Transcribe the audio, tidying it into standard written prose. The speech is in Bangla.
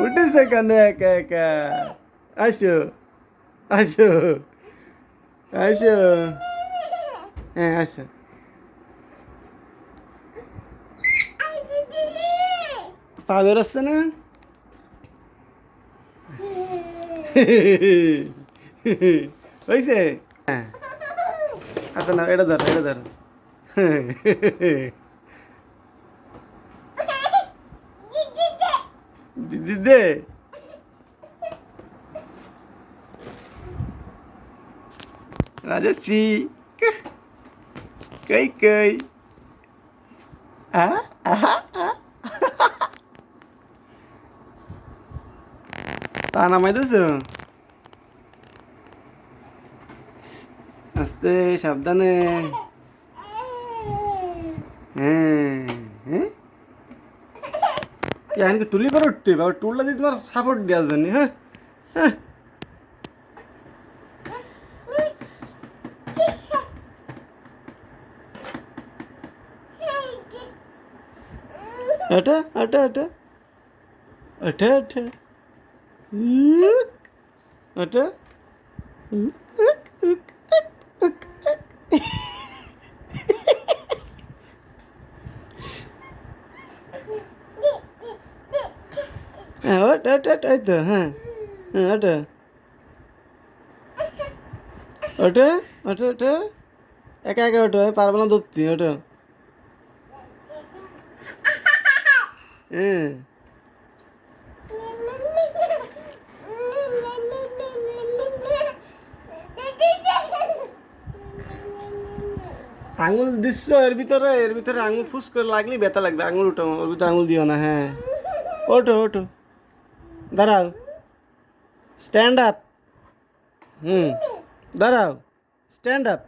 উঠেছে কেন একা একা? আসো, আসো, আসো। হ্যাঁ, আসো। পা বেরোচ্ছে না? হয়েছে? হ্যাঁ। আচ্ছা না, এটা ধরো, এটা ধরো। দিদি দে। রাজশ্রী, কই কই? আহা, পা নামাই দিছো? আস্তে, সাবধানে। হ্যাঁ, হ্যাঁ। ইয়ানকে তুলি করে উঠতে হবে, আবার টুলটা দিয়ে তোমার সাপোর্ট দেওয়ার জন্য, হ্যাঁ? হ্যাঁ। এটা, এটা, এটা, এটা, এটা, এটা, হ্যাঁ, ওটা, এটা, এটা, এই তো, হ্যাঁ, হ্যাঁ, ওটা, ওটা, ওটা, ওটা, একা একা ওটা, পারবো না ধরতে, ওটা, হ্যাঁ। আঙুল দিচ্ছ এর ভিতরে আঙুল ফুস করে লাগলেই ব্যথা লাগবে, আঙুল উঠো, ওর ভিতরে আঙুল দিও না, হ্যাঁ। ওঠো, ওঠো, দাঁড়াও, স্ট্যান্ড আপ। হুম, দাঁড়াও, স্ট্যান্ড আপ।